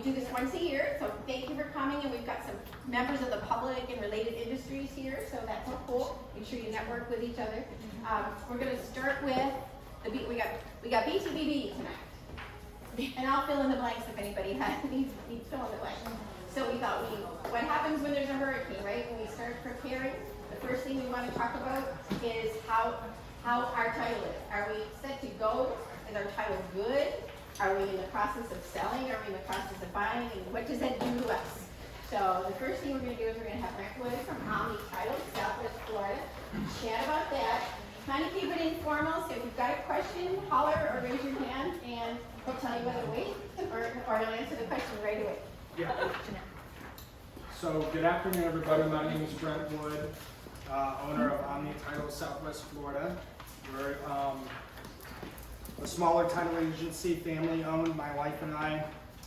do this once a year, so thank you for coming, and we've got some members of the public and related industries here, so that's all cool. Make sure you network with each other. We're gonna start with we got BTBB tonight. And I'll fill in the blanks if anybody needs fill in the blanks. So we thought what happens when there's a hurricane, right? When we start preparing, the first thing we want to talk about is how our title is. Are we set to go? Is our title good? Are we in the process of selling? Are we in the process of buying? And what does that do to us? So the first thing we're going to do is we're going to have Brent Wood from Untitled, Southwest Florida, chat about that. Kind of keep it informal, so if you've got a question, holler or raise your hand, and he'll tell you whether to wait, or he'll answer the question right away. Yeah. So good afternoon, everybody. My name is Brent Wood, owner of Untitled, Southwest Florida. We're a smaller title agency, family owned. My wife and I,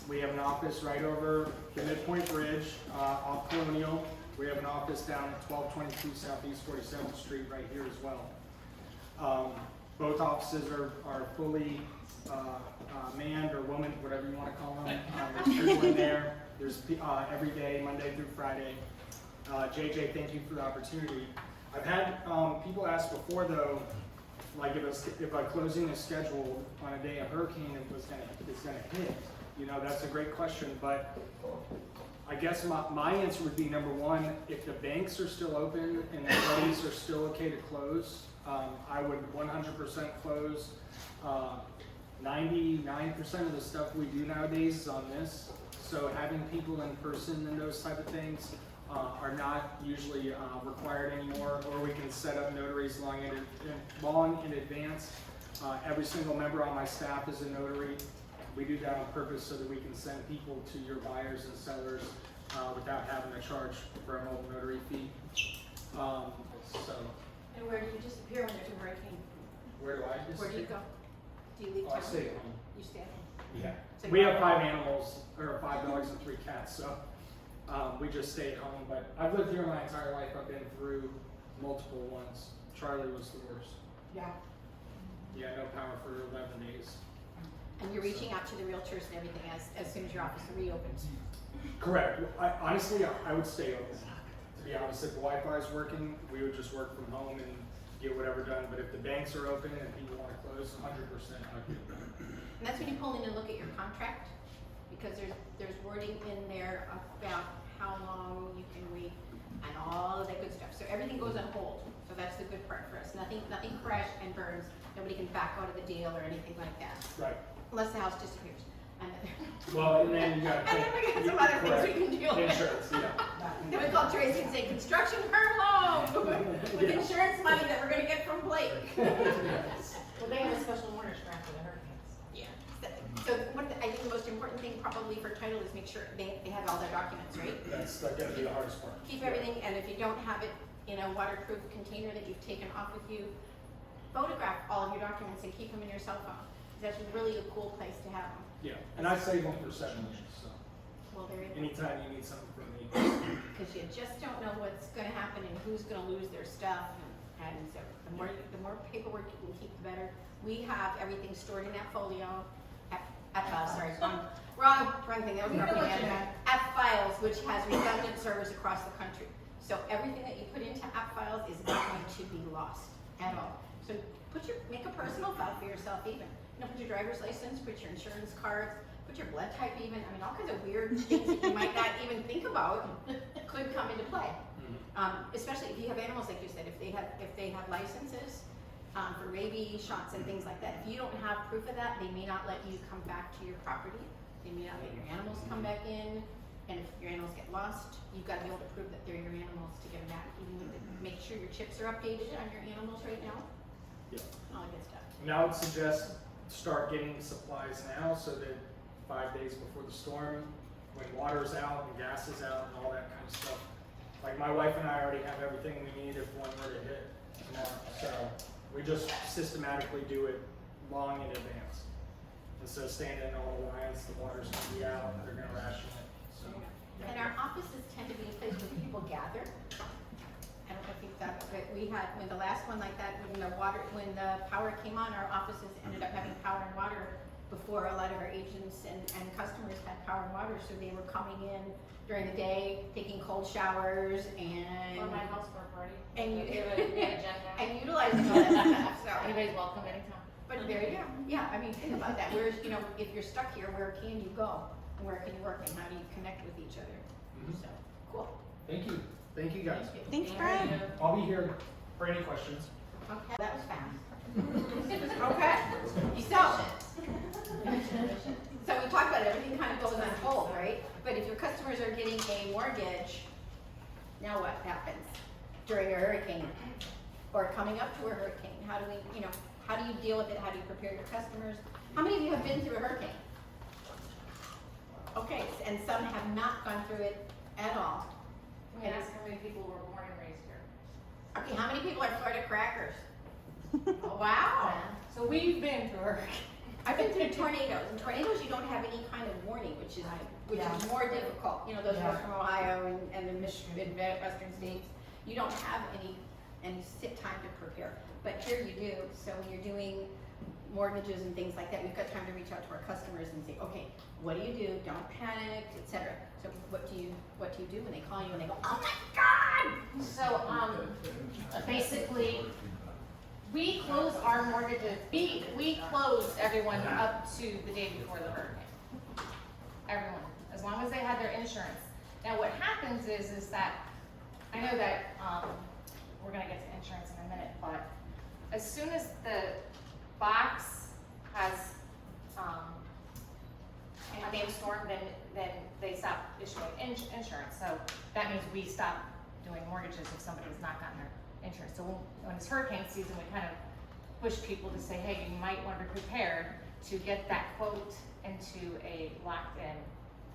we have an office right over the Midpoint Bridge off Colonial. We have an office down at 1222 Southeast 47th Street right here as well. Both offices are fully manned or woman, whatever you want to call them. There's people in there. There's every day, Monday through Friday. JJ, thank you for the opportunity. I've had people ask before though, like if a closing is scheduled on a day a hurricane is going to hit. You know, that's a great question, but I guess my answer would be number one, if the banks are still open and the ladies are still okay to close, I would 100% close. 99% of the stuff we do nowadays is on this. So having people in person and those type of things are not usually required anymore, or we can set up notaries long in advance. Every single member on my staff is a notary. We do that on purpose so that we can send people to your buyers and sellers without having to charge for a mobile notary fee. And where do you disappear when there's a hurricane? Where do I disappear? Where do you go? Do you leave town? I stay at home. You stay at home? Yeah. So We have 5 animals, or 5 dogs and 3 cats, so we just stay at home. But I've lived here my entire life. I've been through multiple ones. Charlie was the worst. Yeah. Yeah, no power for 11 days. And you're reaching out to the realtors and everything as soon as your office reopens? Correct. Honestly, I would stay open. To be honest, if the Wi-Fi is working, we would just work from home and get whatever done. But if the banks are open and people want to close, 100% I'd get it done. And that's when you pull in and look at your contract, because there's wording in there about how long you can wait and all of that good stuff. So everything goes on hold. So that's the good part for us. Nothing crash and burns. Nobody can back out of the deal or anything like that. Right. Unless the house disappears. Well, and then you got and then we got some other things we can deal with. Insurance, yeah. Then we call Tracy and say, construction firm loan with Yeah. insurance money that we're going to get from Blake. Well, they have a special mortgage grant for the hurricanes. Yeah. So I think the most important thing probably for title is make sure they have all their documents, right? That's going to be the hardest part. Keep everything, and if you don't have it in a waterproof container that you've taken off with you, photograph all of your documents and keep them in your cell phone. That's really a cool place to have them. Yeah, and I save them for 7 years, so Well, there you go. anytime you need something from me. Because you just don't know what's going to happen and who's going to lose their stuff, and so the more paperwork you can keep, the better. We have everything stored in that folio. Wrong thing. That was App Files, which has redundant servers across the country. So everything that you put into App Files is not going to be lost at all. So make a personal file for yourself even. Put your driver's license, put your insurance cards, put your blood type even. I mean, all kinds of weird things that you might not even think about could come into play. Especially if you have animals, like you said, if they have licenses for rabies shots and things like that. If you don't have proof of that, they may not let you come back to your property. They may not let your animals come back in. And if your animals get lost, you've got to be able to prove that they're your animals to get them back. Even make sure your chips are updated on your animals right now. Yeah. All that good stuff. And I would suggest start getting supplies now so that 5 days before the storm, when water's out and gas is out and all that kind of stuff. Like my wife and I already have everything we need if one were to hit tomorrow. So we just systematically do it long in advance. Instead of standing in all the lines, the water's going to be out, they're going to ration it. So. And our offices tend to be a place where people gather. I don't know if you've thought, but we had, when the last one like that, when the power came on, our offices ended up having power and water before a lot of our agents and customers had power and water, so they were coming in during the day, taking cold showers and. Or my house for a party. And you- We have a agenda. And utilizing all that stuff, so. Anybody's welcome anytime. But there you go, yeah, I mean, think about that, where's, you know, if you're stuck here, where can you go? And where can you work, and how do you connect with each other? Mhm. So, cool. Thank you. Thank you guys. Thanks, Thank Brad. you. I'll be here for any questions. Okay, that was fast. Okay, so we talked about it, everything kind of goes on hold, right? But if your customers are getting a mortgage, now what happens during a hurricane? Or coming up to a hurricane? How do we, you know, how do you deal with it? How do you prepare your customers? How many of you have been through a hurricane? Okay, and some have not gone through it at all. We asked how many people were born and raised here. Okay, how many people are Florida crackers? Oh, wow. So we've been through a hurricane. I've been through tornadoes. In tornadoes, you don't have any kind of warning, which is more difficult. You know, those of us from Ohio and the Michigan, Western states, you don't have any time to prepare. But here you do. So when you're doing mortgages and things like that, we've got time to reach out to our customers and say, okay, what do you do? Don't panic, etc. So what do you do when they call you and they go, oh my God? So, basically, we close our mortgages, we closed everyone up to the day before the hurricane. Everyone, as long as they had their insurance. Now, what happens is that, I know that, we're gonna get to insurance in a minute, but as soon as the box has, a name storm, then they stop issuing insurance. So that means we stop doing mortgages if somebody's not gotten their insurance. So when it's hurricane season, we kind of push people to say, hey, you might want to be prepared to get that quote into a locked-in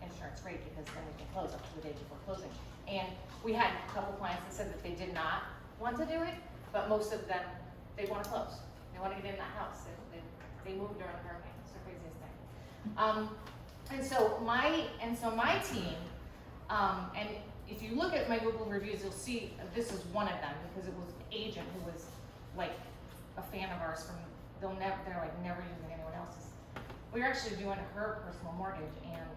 insurance rate, because then we can close up to the day before closing. And we had a couple clients that said that they did not want to do it, but most of them, they want to close. They want to get in that house. They moved during the hurricane. It's the craziest thing. And so my team, and if you look at my Google reviews, you'll see this is one of them, because it was an agent who was like a fan of ours from, they're like never using anyone else's. We're actually doing her personal mortgage, and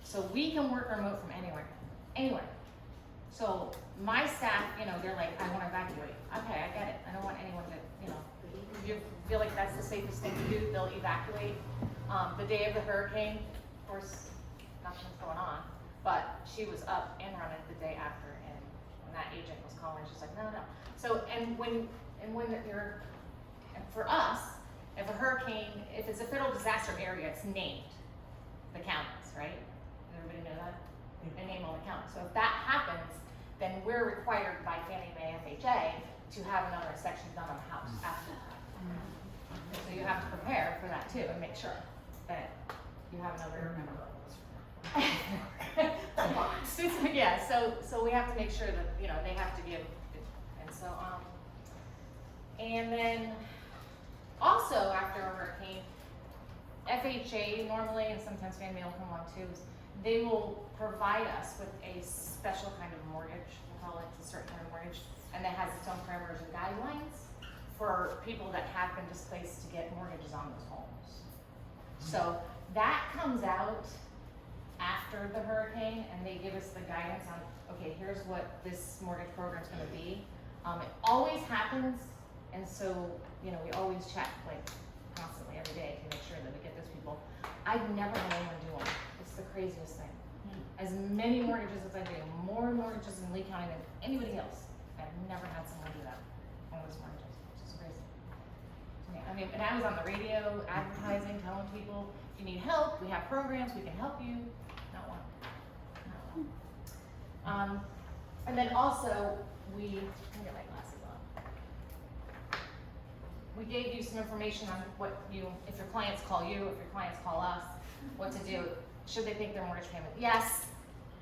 so we can work remote from anywhere. So my staff, you know, they're like, I want to evacuate. Okay, I get it. I don't want anyone to, you know, if you feel like that's the safest thing to do, they'll evacuate. The day of the hurricane, of course, nothing's going on, but she was up and running the day after, and when that agent was calling, she's like, no. So, and when you're, and for us, if a hurricane, if it's a federal disaster area, it's named the counties, right? Does everybody know that? They name all the counties. So if that happens, then we're required by Fannie Mae FHA to have another inspection done on the house after that. So you have to prepare for that too, and make sure that you have another. Yeah, so we have to make sure that, you know, they have to give, and so, and then also after a hurricane, FHA normally, and sometimes Fannie Mae will come on too, they will provide us with a special kind of mortgage, we call it a certain kind of mortgage, and that has its own parameters and guidelines for people that have been displaced to get mortgages on those homes. So that comes out after the hurricane, and they give us the guidance on, okay, here's what this mortgage program's gonna be. It always happens, and so, you know, we always check, like, constantly every day to make sure that we get those people. I've never had anyone do one. It's the craziest thing. As many mortgages as I do, more mortgages in Lee County than anybody else. I've never had someone do that, one of those mortgages, which is crazy. Yeah, I mean, and I was on the radio, advertising, telling people, if you need help, we have programs, we can help you. Not one. And then also, let me get my glasses on. We gave you some information on what if your clients call you, if your clients call us, what to do. Should they think their mortgage payment? Yes.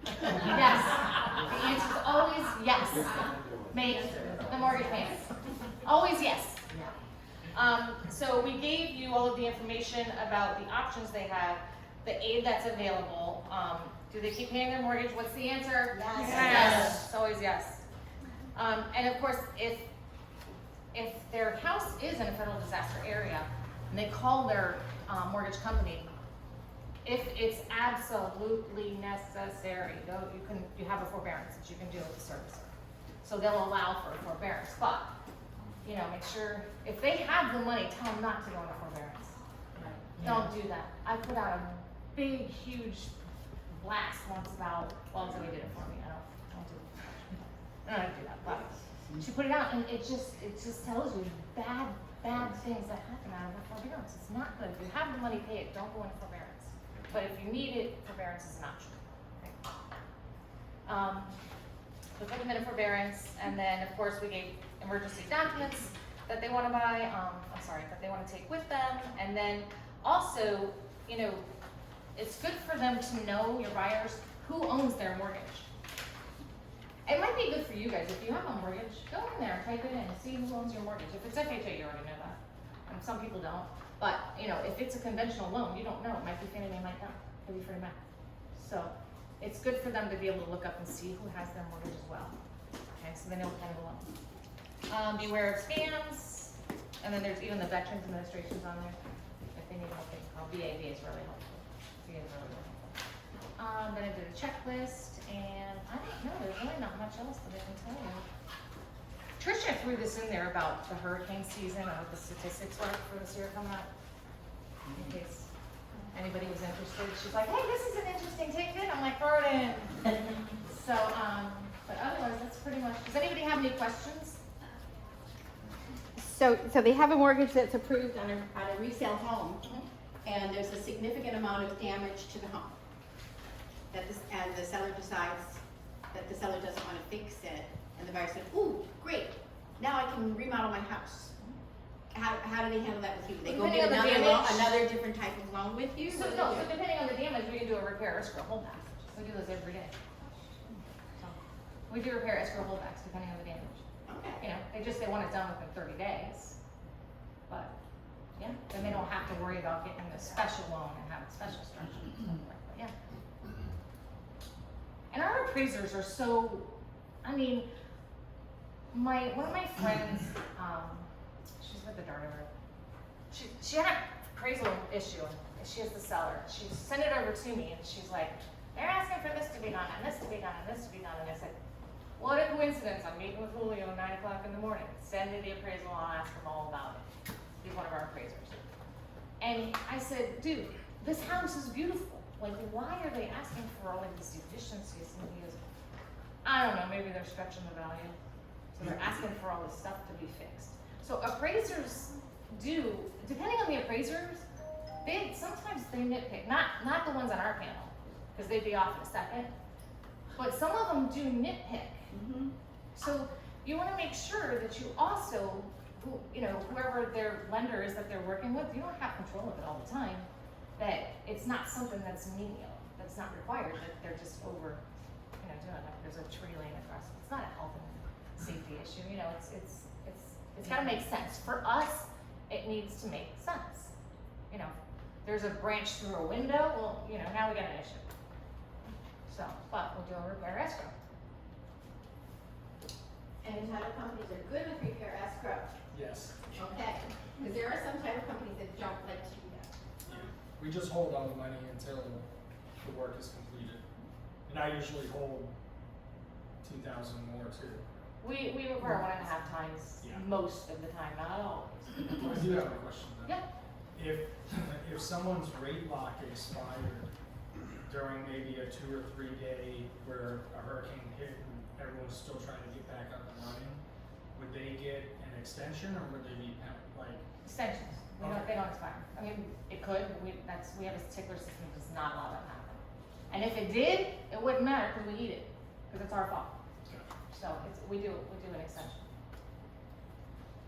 Yes. The answer is always yes. Make the mortgage payment. Always yes. So we gave you all of the information about the options they have, the aid that's available. Do they keep paying their mortgage? What's the answer? Yes. Yes. It's always yes. And of course, if their house is in a federal disaster area and they call their mortgage company, if it's absolutely necessary, though, you have a forbearance that you can do with the servicer. So they'll allow for a forbearance, but, you know, make sure, if they have the money, tell them not to go into forbearance. Don't do that. I put out a big, huge blast once about, well, somebody did it for me, I don't do it. I don't do that, but she put it out, and it just tells you bad things that happen out of a forbearance. It's not good. If you have the money, pay it, don't go into forbearance. But if you need it, forbearance is an option. Okay. We put them in a forbearance, and then, of course, we gave emergency documents that they want to buy, that they want to take with them, and then also, you know, it's good for them to know, your buyers, who owns their mortgage. It might be good for you guys, if you have a mortgage, go in there, type it in, see who owns your mortgage. If it's FHA, you already know that, and some people don't. But, you know, if it's a conventional loan, you don't know, it might be Fannie Mae, might not, it could be Freddie Mac. So, it's good for them to be able to look up and see who has their mortgage as well. Okay, so they know what kind of a loan. Beware of scams, and then there's even the Veterans Administration's on there. If they need help, they can call VA. VA is really helpful. VA is really helpful. Then I did a checklist, and I don't know, there's really not much else that I can tell you. Tricia threw this in there about the hurricane season, or what the statistics were for this year coming up, in case anybody was interested. She's like, hey, this is an interesting tidbit. I'm like, throw it in. So, but otherwise, that's pretty much, does anybody have any questions? So they have a mortgage that's approved on a resale home, and there's a significant amount of damage to the home. And the seller decides that the seller doesn't want to fix it, and the buyer said, ooh, great, now I can remodel my house. How do they handle that with you? They go get another different type of loan with you? So depending on the damage, we can do a repair escrow holdback. We do those every day. So we do repair escrow holdbacks depending on the damage. Okay. You know, they want it done within 30 days. But yeah, then they don't have to worry about getting a special loan and having special structure and stuff like that. Yeah. And our appraisers are so, I mean, one of my friends, she's with the Darter. She had an appraisal issue, and she has the seller. She sent it over to me, and she's like, they're asking for this to be done, and this to be done, and this to be done. And I said, what a coincidence, I'm meeting with Julio at 9 o'clock in the morning. Send me the appraisal, I'll ask him all about it. He's one of our appraisers. And I said, dude, this house is beautiful. Like, why are they asking for all of these deficiencies? And he goes, I don't know, maybe they're stretching the value. So they're asking for all this stuff to be fixed. So appraisers do, depending on the appraisers, sometimes they nitpick. Not the ones on our panel, because they'd be off in a second. But some of them do nitpick. Mm-hmm. So you want to make sure that you also, whoever their lender is that they're working with, you don't have control of it all the time. That it's not something that's menial, that's not required, that they're just over, doing like there's a tree laying across. It's not a health and safety issue. It's got to make sense. For us, it needs to make sense. There's a branch through a window. Well, now we got an issue. So, but we'll do a repair escrow. And title companies are good with repair escrow. Yes. Okay. Because there are some title companies that don't like to do that. We just hold all the money until the work is completed. And I usually hold 2,000 more too. We require 1.5 times most of the time, not always. I do have a question though. Yeah. If someone's rate lock expired during maybe a 2 or 3 day where a hurricane hit and everyone's still trying to get back up and running, would they get an extension or would they be like extensions? They don't expire. I mean, it could. We have a tickler system that does not allow that to happen. And if it did, it wouldn't matter because we eat it because it's our fault. So we do an extension.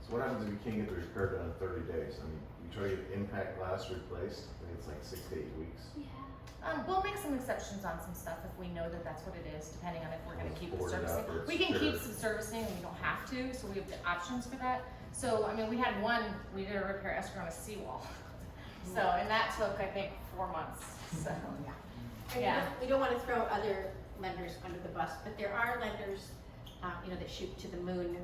So what happens if you can't get the repair done in 30 days? I mean, you try to get impact glass replaced, I think it's like 6 to 8 weeks. Yeah. We'll make some exceptions on some stuff if we know that that's what it is, depending on if we're going to keep the servicing. We can keep some servicing and we don't have to, so we have the options for that. So, I mean, we had we did a repair escrow on a seawall. So, and that took, I think, 4 months. So, yeah. We don't want to throw other lenders under the bus, but there are lenders, that shoot to the moon.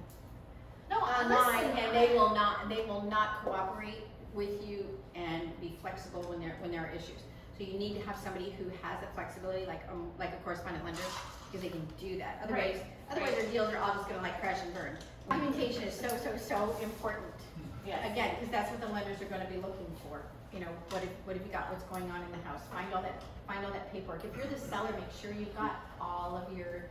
No, online, and they will not cooperate with you and be flexible when there are issues. So you need to have somebody who has that flexibility, like a correspondent lender, because they can do that. Otherwise, their deals are all just gonna like crash and burn. Documentation is so important. Yes. Again, because that's what the lenders are gonna be looking for. You know, what have you got, what's going on in the house? Find all that paperwork. If you're the seller, make sure you've got all of your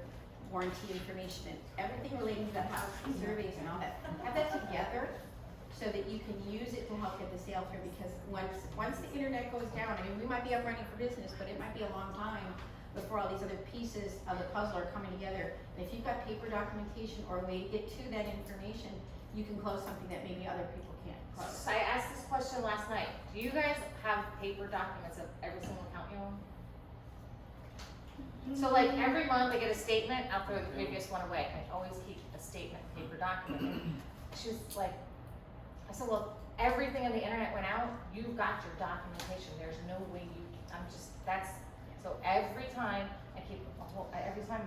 warranty information and everything relating to that house, surveys and all that. Have that together so that you can use it to help get the sale through, because once the internet goes down, I mean, we might be up running for business, but it might be a long time before all these other pieces of the puzzle are coming together. And if you've got paper documentation or a way to get to that information, you can close something that maybe other people can't close. So I asked this question last night. Do you guys have paper documents of every single account you own? So like every month I get a statement, I'll throw the previous one away. I always keep a statement, paper document. And she was like, I said, well, everything on the internet went out, you've got your documentation. There's no way so every time I keep every time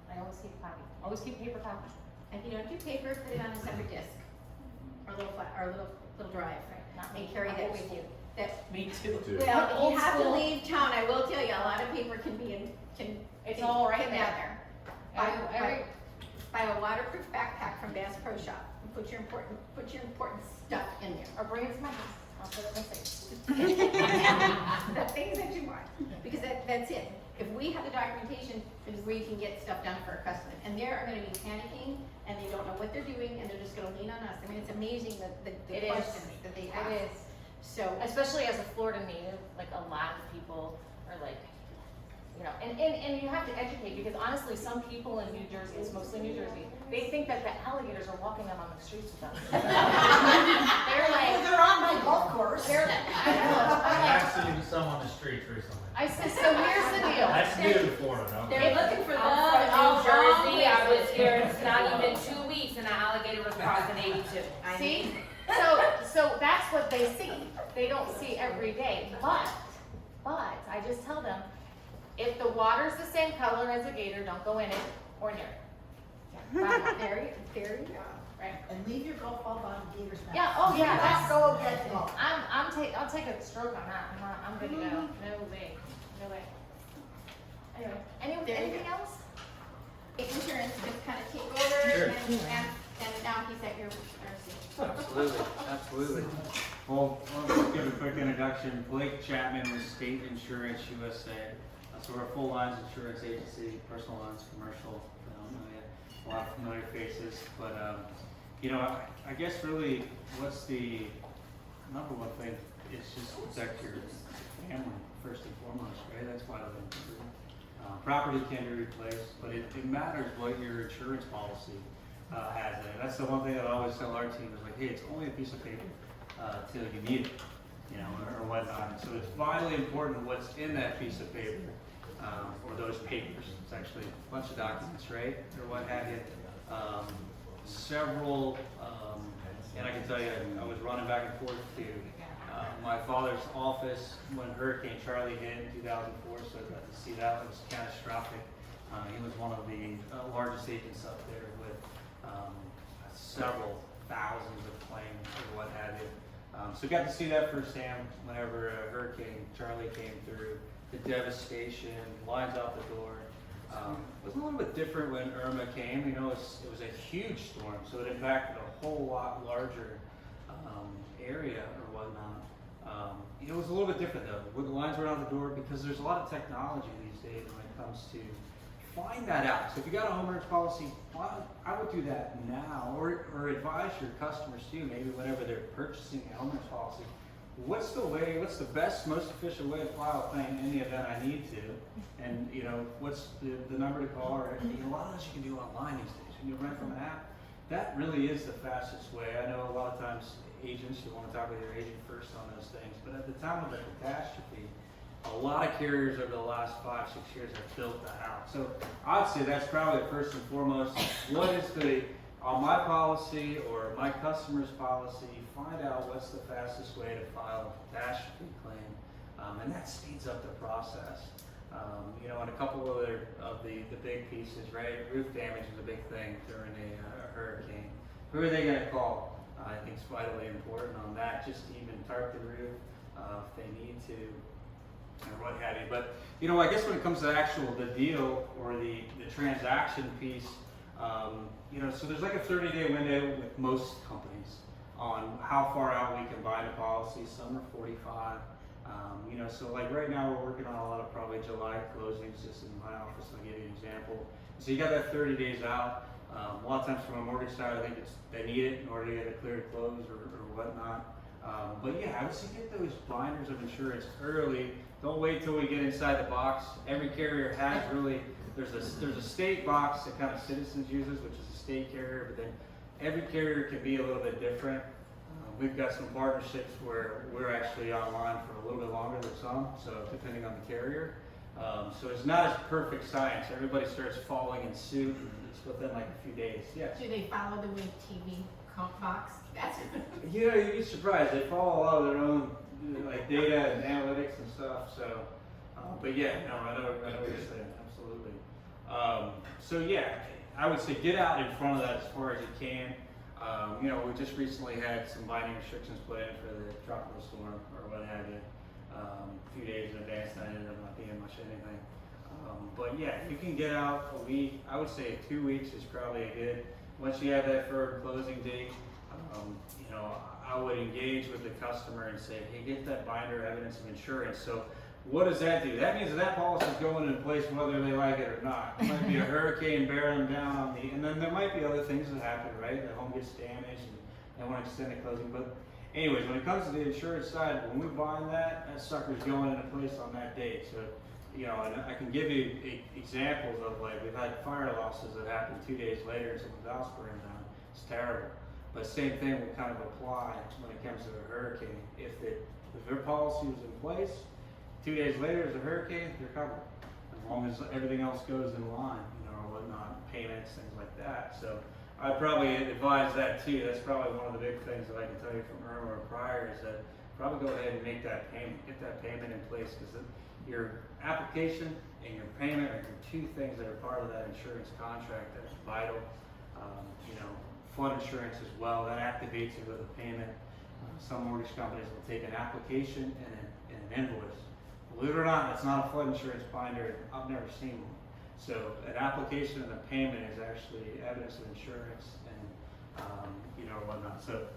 I always keep a copy. Always keep paper copy. And if you don't do paper, put it on a separate disk or a little drive, and carry that with you. Me too. Well, if Old you have to school. leave town, I will tell you, a lot of paper can be It's all right can be out there. there. Buy a waterproof backpack from Bass Pro Shop and put your important stuff in there. Or bring it to my house. I'll put it in the safe. The things that you want, because that's it. If we have the documentation, it's where you can get stuff done for a customer. And they are gonna be panicking, and they don't know what they're doing, and they're just gonna lean on us. I mean, it's amazing the It is. questions that they have. It is. So, Especially as a Florida native, like a lot of people are like, you know, and you have to educate, because honestly, some people in New Jersey, it's mostly New Jersey, they think that the alligators are walking them on the streets with them. They're like, They're on my golf course. they're, I know, I'm like, I've seen some on the streets recently. I said, so here's the deal. That's new to Florida, no? they're looking for I'm love. from New Jersey. I was here, it's not even 2 weeks, and an alligator was crossing 82. See? So that's what they see. They don't see every day. But I just tell them, if the water's the same color as a gator, don't go in it or near it. Bye. There you go. Right? And leave your golf ball on the gator's mouth. Yeah, oh yeah, that's, Go get golf. I'll take a stroke on that. I'm good to go. No way. Anyway, There you anything go. else? Insurance can kind of take over, Sure. and now he's at your mercy. Absolutely. Well, I'll just give a quick introduction. Blake Chapman with State Insurance USA. So we're a full lines insurance agency, personal lines, commercial. A lot of familiar faces, but you know, I guess really, what's the number one thing? It's just protect your family first and foremost, right? That's why we're important. Property can be replaced, but it matters what your insurance policy has in it. That's the one thing that I always tell our team is like, hey, it's only a piece of paper till you need it, you know, or whatnot. And so it's vitally important what's in that piece of paper, or those papers. It's actually a bunch of documents, right, or what have you. Several, and I can tell you, I was running back and forth to my father's office when Hurricane Charlie hit in 2004, so I got to see that. It was catastrophic. He was one of the largest agents up there with several thousands of claims or what have you. So got to see that firsthand whenever Hurricane Charlie came through. The devastation, lines out the door. It was a little bit different when Irma came. You know, it was a huge storm, so it impacted a whole lot larger area or whatnot. It was a little bit different though. When the lines were out the door, because there's a lot of technology these days when it comes to find that out. So if you got a homeowner's policy, I would do that now, or advise your customers too, maybe whenever they're purchasing a homeowner's policy. What's the best, most efficient way to file a claim in the event I need to? And you know, what's the number to call? Or a lot of those you can do online these days. When you rent from an app, that really is the fastest way. I know a lot of times agents, you want to talk with your agent first on those things, but at the time of the catastrophe, a lot of carriers over the last 5-6 years have built that out. So I'd say that's probably first and foremost. What is on my policy or my customer's policy, find out what's the fastest way to file a catastrophe claim, and that speeds up the process. You know, and a couple other of the big pieces, right? Roof damage is a big thing during a hurricane. Who are they going to call? I think it's vitally important on that, just to even tarp the roof, if they need to, or what have you. But, you know, I guess when it comes to the deal or the transaction piece, you know, so there's like a 30-day window with most companies on how far out we can bind a policy. Some are 45. You know, so like right now we're working on a lot of probably July closings just in my office. I'll give you an example. So you got that 30 days out. A lot of times from a mortgage side, I think they need it in order to get a cleared close or whatnot. But yeah, I would say get those binders of insurance early. Don't wait till we get inside the box. Every carrier has really, there's a state box that kind of Citizens uses, which is a state carrier, but then every carrier can be a little bit different. We've got some partnerships where we're actually online for a little bit longer than some, so depending on the carrier. So it's not as perfect science. Everybody starts falling in suit, and it's within like a few days. Yes. Do they follow the Wink TV box? That's You know, you'd be surprised. They follow a lot of their own like data and analytics and stuff. So, but yeah, no, I know what you're saying. Absolutely. So yeah, I would say get out in front of that as far as you can. You know, we just recently had some binding restrictions put in for the tropical storm or what have you. A few days in advance, and I ended up not being much anything. But yeah, you can get out a week. I would say 2 weeks is probably a good. Once you have that firm closing date, you know, I would engage with the customer and say, hey, get that binder evidence of insurance. So what does that do? That means that policy is going in place whether they like it or not. It might be a hurricane bearing down on and then there might be other things that happen, right? The home gets damaged and they want to extend the closing. But anyways, when it comes to the insurance side, when we bind that sucker's going into place on that date. So, you know, and I can give you examples of like, we've had fire losses that happen 2 days later and someone's house burned down. It's terrible. But same thing will kind of apply when it comes to a hurricane. If their policy was in place, 2 days later there's a hurricane, they're covered. As long as everything else goes in line, you know, or whatnot, payments, things like that. So I'd probably advise that too. That's probably one of the big things that I can tell you from Irma or prior is that probably go ahead and make that payment, get that payment in place, because your application and your payment are your two things that are part of that insurance contract that's vital. You know, flood insurance as well, that activates you with a payment. Some mortgage companies will take an application and an invoice. Believe it or not, that's not a flood insurance binder. I've never seen one. So an application and a payment is actually evidence of insurance and you know, whatnot. So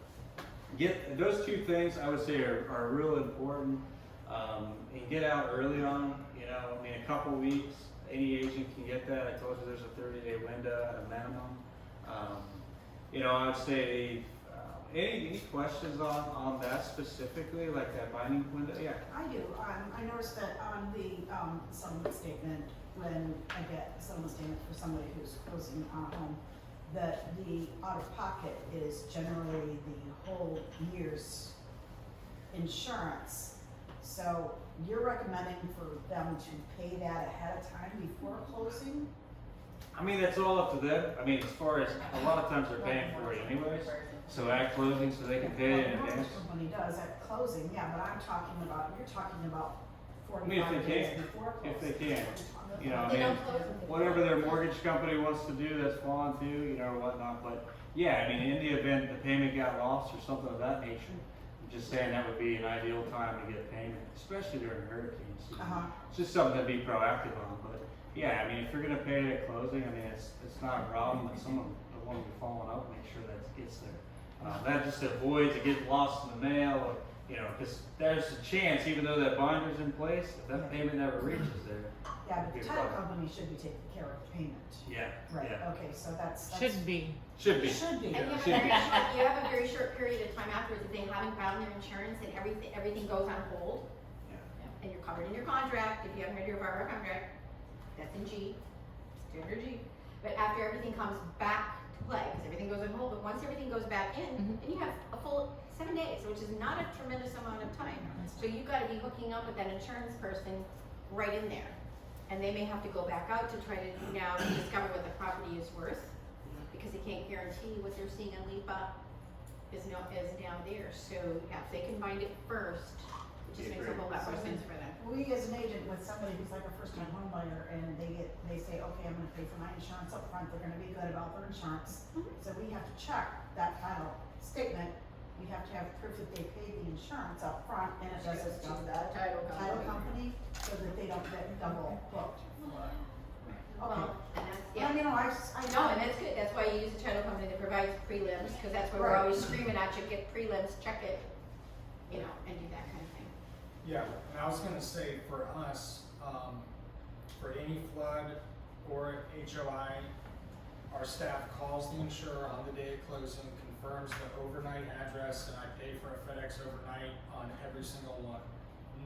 get those two things I would say are real important. And get out early on, you know, I mean a couple weeks, any agent can get that. I told you there's a 30-day window at a minimum. You know, I would say any questions on that specifically, like that binding window? Yeah. I do. I noticed that on the settlement statement, when I get a settlement statement for somebody who's closing on a home, that the out-of-pocket is generally the whole year's insurance. So you're recommending for them to pay that ahead of time before closing? I mean, that's all up to them. I mean, as far as a lot of times they're paying for it anyways. So at closing, so they can pay it in Well, advance. the company does at closing, yeah, but I'm talking about, you're talking about I mean, if 45 they days can, before closing. if they can, you know, I They mean, don't close until- whatever their mortgage company wants to do, that's fine too, you know, or whatnot. But yeah, I mean, in the event the payment got lost or something of that nature, I'm just saying that would be an ideal time to get payment, especially during hurricanes. It's just something to be proactive on. But yeah, I mean, if you're gonna pay it at closing, I mean, it's not a problem. But someone will want to be following up, make sure that it gets there. That just avoids it getting lost in the mail, or, you know, because there's a chance, even though that binder's in place, if that payment never reaches there. Yeah, but the you're title covered. company should be taking care of the payment. Yeah, Right, yeah. okay, so that's. Should be. Should be. Should be. And Should be. you have a very short period of time afterwards, if they haven't found their insurance and everything goes on hold, Yeah. and you're covered in your contract, if you haven't read your borrower contract, that's in G, standard G. But after everything comes back to play, because everything goes on hold, but once everything goes back in, then you have a full 7 days, which is not a tremendous amount of time. So you've got to be hooking up with that insurance person right in there. And they may have to go back out to try to now discover what the property is worth, because they can't guarantee what they're seeing in LIPA is down there. So yeah, if they can find it first, it just makes a whole lot more sense for them. We as an agent with somebody who's like a first time home buyer and they say, okay, I'm gonna pay for my insurance up front, they're gonna be good about their insurance. So we have to check that title statement, you have to have proof that they paid the insurance up front, and it doesn't do that. Title Title company. company, so that they don't get double booked for it. Okay. Well, and that's, Yeah, yeah. you know, I No, and that's good, that's why you use a title company that provides prelims, because that's why we're Right. always screaming at you, get prelims, check it, you know, and do that kind of thing. Yeah, and I was gonna say for us, for any flood or HOI, our staff calls the insurer on the day of closing, confirms the overnight address, and I pay for a FedEx overnight on every single one.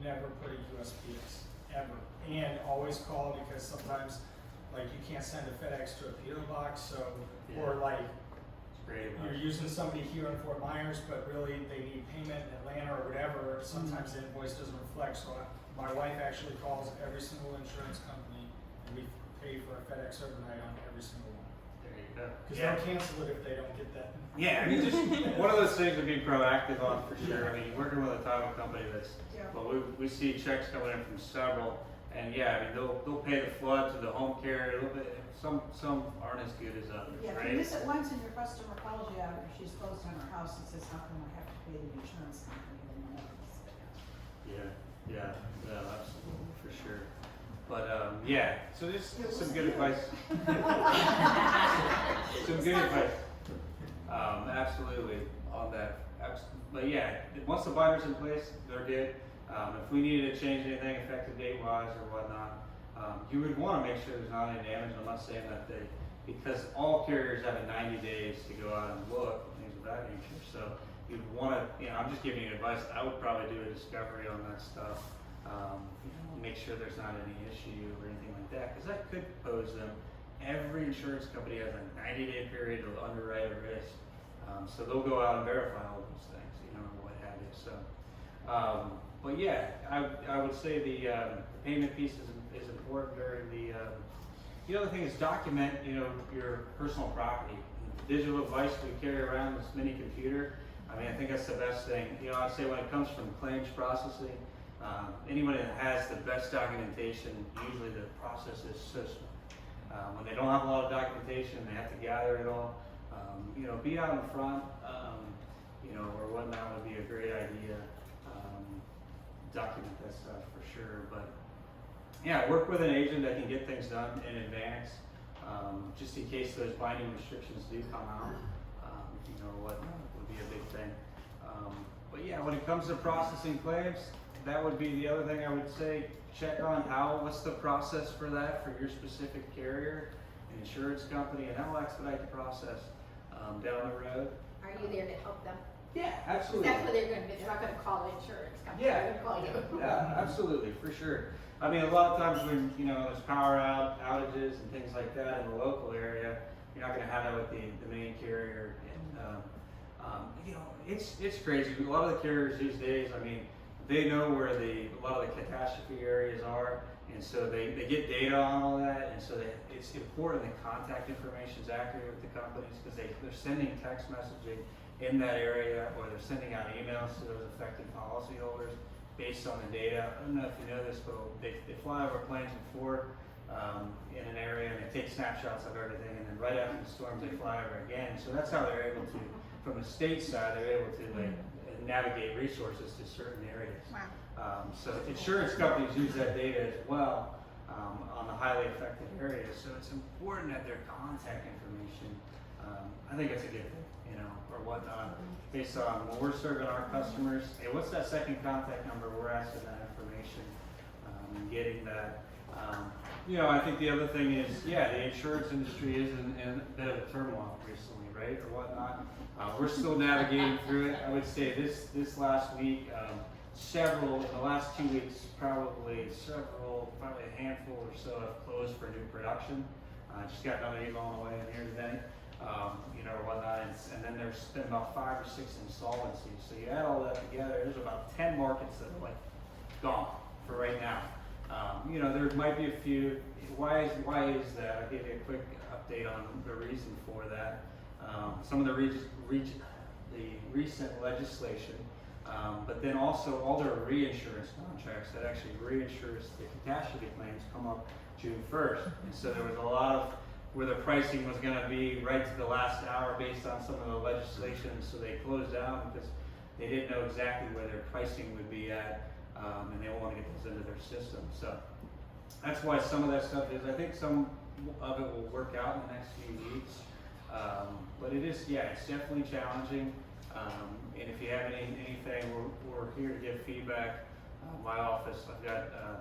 Never put a USPS, ever. And always call, because sometimes, like, you can't send a FedEx to a PO box, so, or like, It's great. you're using somebody here in Fort Myers, but really they need payment in Atlanta or whatever, sometimes the invoice doesn't reflect, so my wife actually calls every single insurance company, and we pay for a FedEx overnight on every single one. There you go. Cause Yeah. they'll cancel it if they don't get that. Yeah, I mean, just one of those things to be proactive on for sure. I mean, working with a title company that's, Yeah. well, we see checks coming in from several, and yeah, I mean, they'll pay the flood to the home carrier a little bit. Some aren't as good as others, Yeah, if you right? miss it once and your customer calls you after she's closed on her house and says, how come I have to pay the insurance company, then you know it's. Yeah, absolutely, for sure. But, yeah, so there's some good advice. Some good advice. Absolutely, on that. But yeah, once the binder's in place, they're good. If we needed to change anything effective date wise or whatnot, you would want to make sure there's not any damage. I'm not saying that because all carriers have 90 days to go out and look, things of that nature. So you'd want to, I'm just giving you advice. I would probably do a discovery on that stuff. Make sure there's not any issue or anything like that, because that could pose them. Every insurance company has a 90-day period to underwrite a risk. So they'll go out and verify all those things, or what have you. So, but yeah, I would say the payment piece is important during the other thing is document, your personal property. Digital device we carry around, this mini computer. I mean, I think that's the best thing. I'd say when it comes from claims processing, anyone that has the best documentation, usually the process is so smooth. When they don't have a lot of documentation, they have to gather it all. Be out in front, or whatnot would be a great idea. Document that stuff for sure. But yeah, work with an agent that can get things done in advance, just in case those binding restrictions do come out. Whatnot would be a big thing. But yeah, when it comes to processing claims, that would be the other thing I would say. Check on what's the process for that for your specific carrier, an insurance company, and that will expedite the process down the road. Are you there to help them? Yeah, absolutely. That's what they're gonna do, they're not gonna call the insurance company, Yeah. they're gonna call you. Yeah, absolutely, for sure. I mean, a lot of times when, there's power outages and things like that in the local area, you're not gonna have that with the main carrier. And, it's crazy. A lot of the carriers these days, I mean, they know where a lot of the catastrophe areas are, and so they get data on all that, and so it's important that contact information is accurate with the companies, because they're sending text messaging in that area, or they're sending out emails to those affected policyholders based on the data. I don't know if you know this, but they fly over planes before in an area, and they take snapshots of everything, and then right after the storms they fly over again. So that's how they're able to, from the state side, they're able to navigate resources to certain areas. Wow. So insurance companies use that data as well on the highly affected areas. So it's important that their contact information, I think it's a good thing, or whatnot, based on when we're serving our customers. Hey, what's that second contact number? We're asking that information and getting that. I think the other thing is, the insurance industry is in a bit of a turmoil recently, right, or whatnot. We're still navigating through it. I would say this last week, in the last 2 weeks, probably a handful or so have closed for new production. Just got another email on the way in here today, or whatnot. And then there's been about 5 or 6 insolvencies. So you add all that together, there's about 10 markets that are gone for right now. There might be a few. Why is that? I'll give you a quick update on the reason for that. Some of the recent legislation, but then also all their reinsurance contracts that actually reinsures the catastrophe claims come up June 1st. And so there was a lot of where the pricing was gonna be right to the last hour based on some of the legislation, so they closed down because they didn't know exactly where their pricing would be at, and they want to get those into their system. So that's why some of that stuff is, I think some of it will work out in the next few weeks. But it is, yeah, it's definitely challenging. And if you have anything, we're here to give feedback. My office, I've got a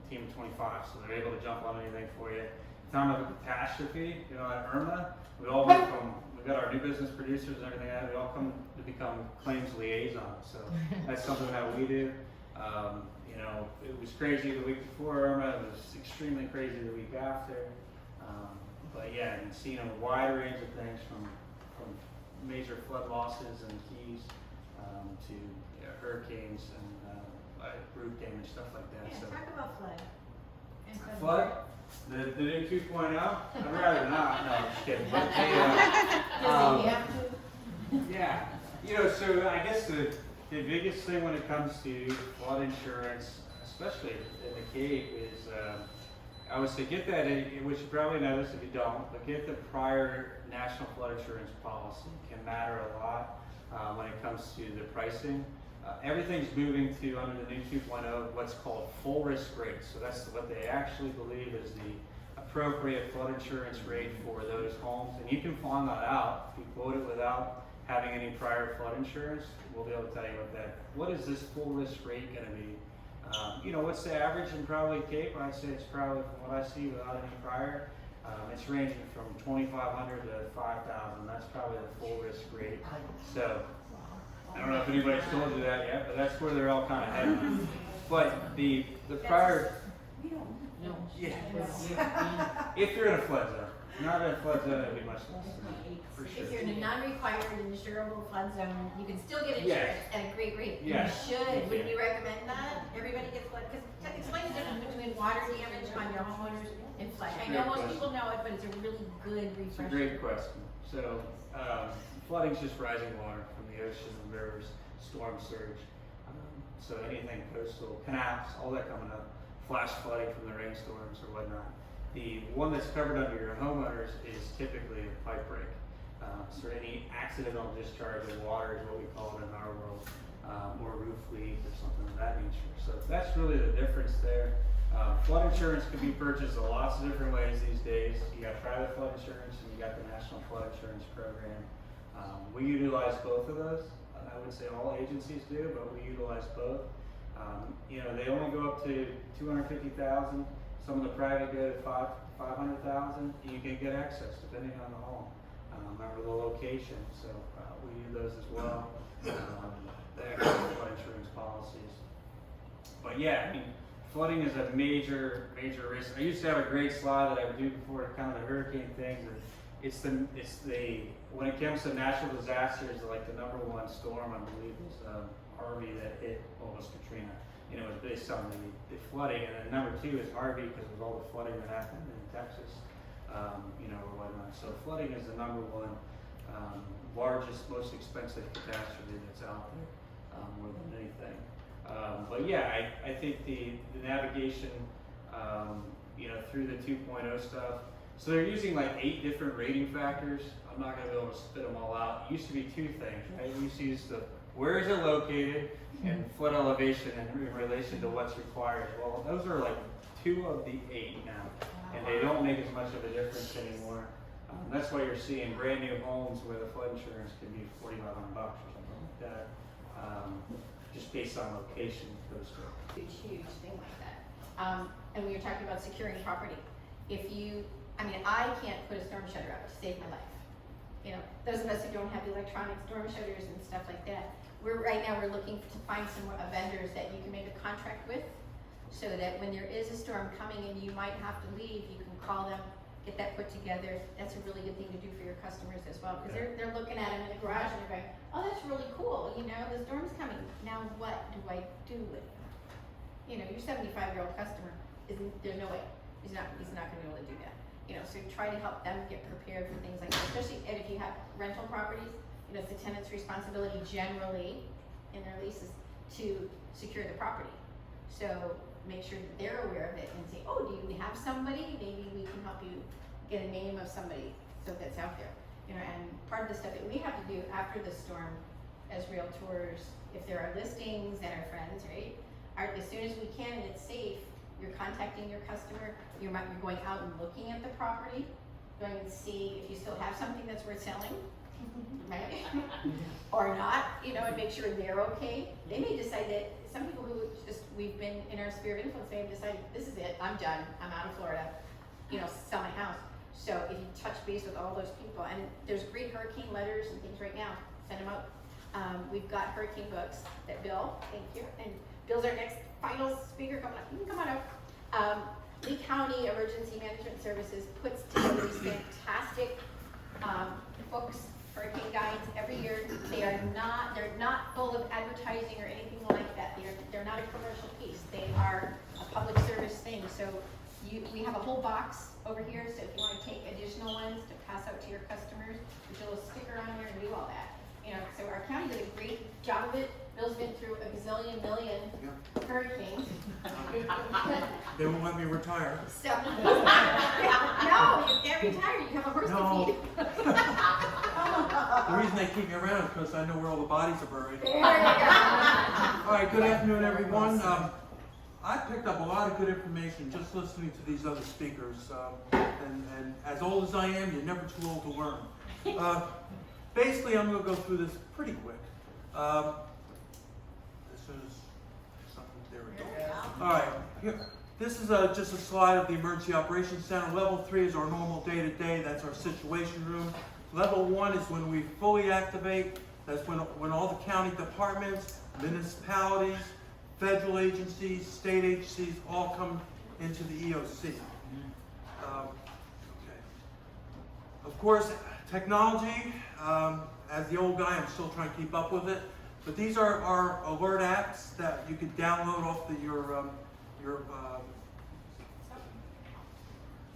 team of 25, so they're able to jump on anything for you. Time of a catastrophe, you know, at Irma, we've got our new business producers and everything, we all come to become claims liaisons. So that's something that we do. You know, it was crazy the week before Irma, it was extremely crazy the week after. But yeah, and seeing a wide range of things from major flood losses and keys to hurricanes and roof damage, stuff like that. Yeah, So talk about flood. And flood, the new 2.0, I'd rather not. No, I'm just kidding. But they, Does he have to? yeah, you know, so I guess the biggest thing when it comes to flood insurance, especially in the Cape, is I would say get that, which you probably know this if you don't, but get the prior national flood insurance policy. It can matter a lot when it comes to the pricing. Everything's moving to, under the new 2.0, what's called full risk rates. So that's what they actually believe is the appropriate flood insurance rate for those homes. And you can find that out if you quote it without having any prior flood insurance. We'll be able to tell you what is this full risk rate going to be. You know, what's the average in probably Cape? I'd say it's probably, from what I see without any prior, it's ranging from $2,500 to $5,000. That's probably the full risk rate. So I don't know if anybody's told you that yet, but that's where they're all kind of heading. But the prior, yeah, if you're in a flood zone, not in a flood zone, it'd be much less than that, for sure. If you're in a non-required insurable flood zone, you can still get insurance at a great rate. Yes. You should. Would you recommend that? Everybody gets flood, because explain the difference between water damage on your homeowners and flood. I know most people know it, but it's a really good It's a refresher. great question. So, flooding's just rising water from the ocean and rivers, storm surge. So anything coastal, canals, all that coming up, flash flooding from the rainstorms or whatnot. The one that's covered under your homeowners is typically a pipe break. So any accidental discharge of water is what we call it in our world, or roof leak or something of that nature. So that's really the difference there. Flood insurance can be purchased in lots of different ways these days. You got private flood insurance and you got the National Flood Insurance Program. We utilize both of those. I would say all agencies do, but we utilize both. You know, they only go up to $250,000. Some of the private go to $500,000. You can get excess depending on the home, or the location. So we use those as well. The extra flood insurance policies. But yeah, I mean, flooding is a major risk. I used to have a great slide that I would do before kind of the hurricane things. When it comes to natural disasters, like the number one storm, I believe, was Harvey that hit almost Katrina. You know, it was based on the flooding, and then number two is Harvey because of all the flooding that happened in Texas, you know, or whatnot. So flooding is the number one largest, most expensive catastrophe that's out there, more than anything. But yeah, I think the navigation, you know, through the 2.0 stuff. So they're using like 8 different rating factors. I'm not going to be able to spit them all out. It used to be 2 things, right? We used to use the where is it located and flood elevation in relation to what's required. Well, those are like 2 of the 8 now, and they don't make as much of a difference anymore. That's why you're seeing brand new homes where the flood insurance can be $4,500 or something like that, just based on location. Those two. Huge thing like that. And we were talking about securing property. I can't put a storm shutter up to save my life. You know, those of us who don't have electronic storm shutters and stuff like that, right now we're looking to find some vendors that you can make a contract with, so that when there is a storm coming and you might have to leave, you can call them, get that put together. That's a really good thing to do for your customers as well, because they're looking at them in the garage and they're going, oh, that's really cool. You know, the storm's coming. Now what do I do with it? You know, your 75-year-old customer there's no way he's not going to be able to do that. You know, so try to help them get prepared for things like that, especially if you have rental properties. You know, it's the tenant's responsibility generally in their leases to secure the property. So make sure that they're aware of it and say, oh, do you have somebody? Maybe we can help you get a name of somebody so that's out there. You know, and part of the stuff that we have to do after the storm as realtors, if there are listings and our friends, right, are as soon as we can and it's safe, you're contacting your customer, you're going out and looking at the property, going to see if you still have something that's worth selling, right? Or not, you know, and make sure they're okay. They may decide that, some people who just, we've been in our sphere of influence, they have decided, this is it, I'm done, I'm out of Florida, you know, sell my house. So if you touch base with all those people, and there's great hurricane letters and things right now, send them out. We've got hurricane books that Bill, thank you, and Bill's our next final speaker coming up, you can come on up. Lee County Emergency Management Services puts together these fantastic books, hurricane guides every year. They're not full of advertising or anything like that. They're not a commercial piece. They are a public service thing. So we have a whole box over here. So if you want to take additional ones to pass out to your customers, there's a little sticker on here and do all that. You know, so our county did a great job of it. Bill's been through a gazillion million hurricanes. They won't let me retire. So, no, you can't retire. You have a horse No. to feed. The reason they keep me around is because I know where all the bodies are buried. There you go. All right, good afternoon, everyone. I picked up a lot of good information just listening to these other speakers. And as old as I am, you're never too old to learn. Basically, I'm going to go through this pretty quick. This is something, there we go. All right, here, this is just a slide of the Emergency Operations Center. Level 3 is our normal day-to-day. That's our situation room. Level 1 is when we fully activate. That's when all the county departments, municipalities, federal agencies, state agencies all come into the EOC. Okay. Of course, technology, as the old guy, I'm still trying to keep up with it. But these are our alert apps that you could download off your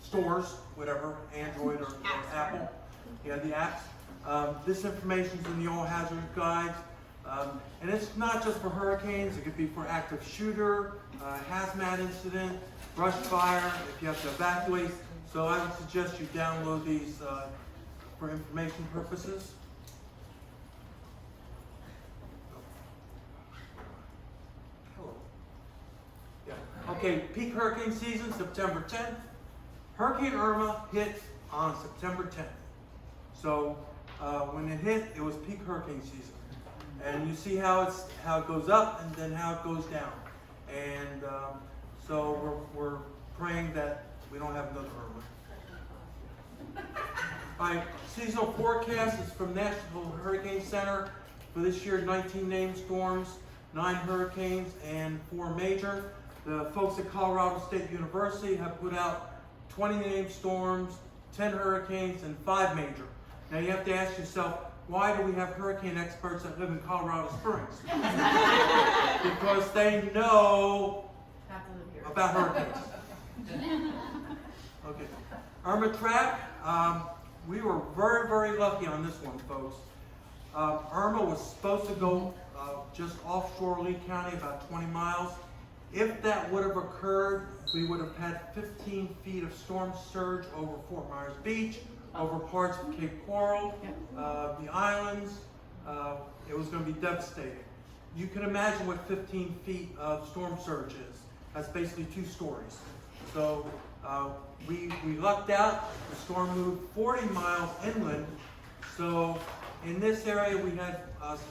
stores, whatever, Android or Apple. Yeah, the apps. This information is in the all hazard guides. And it's not just for hurricanes, it could be for active shooter, hazmat incident, brush fire, if you have to evacuate. So I would suggest you download these for information purposes. Hello. Yeah. Okay, peak hurricane season, September 10th. Hurricane Irma hit on September 10th. So when it hit, it was peak hurricane season. And you see how it goes up and then how it goes down. And so we're praying that we don't have another Irma. All right, seasonal forecast is from National Hurricane Center. For this year, 19 named storms, 9 hurricanes, and 4 major. The folks at Colorado State University have put out 20 named storms, 10 hurricanes, and 5 major. Now you have to ask yourself, why do we have hurricane experts that live in Colorado Springs? Because they know about hurricanes. Okay. Irma track. We were very, very lucky on this one, folks. Irma was supposed to go just offshore Lee County, about 20 miles. If that would have occurred, we would have had 15 feet of storm surge over Fort Myers Beach, over parts of Cape Coral, the islands. It was going to be devastating. You can imagine what 15 feet of storm surge is. That's basically 2 stories. So we lucked out. The storm moved 40 miles inland. So in this area, we had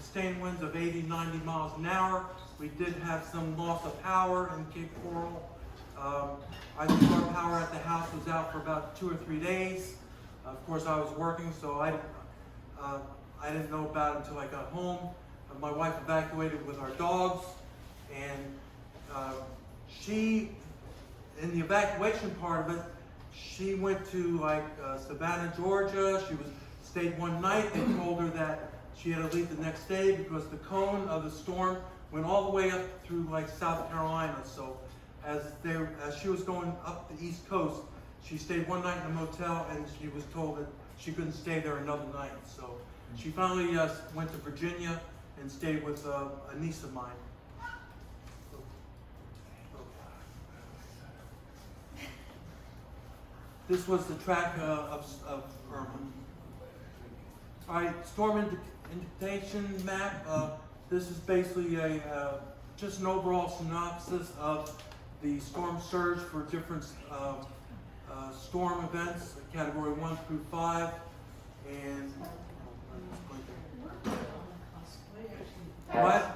sustained winds of 80, 90 miles an hour. We did have some loss of power in Cape Coral. I think our power at the house was out for about 2 or 3 days. Of course, I was working, so I didn't know about it until I got home. My wife evacuated with our dogs, and she, in the evacuation part of it, she went to like Savannah, Georgia. She stayed one night. They told her that she had to leave the next day because the cone of the storm went all the way up through like South Carolina. So as she was going up the East Coast, she stayed one night in a motel, and she was told that she couldn't stay there another night. So she finally went to Virginia and stayed with a niece of mine. this was the track of Irma. All right, storm indication map. This is basically just an overall synopsis of the storm surge for different storm events, category 1 through 5, and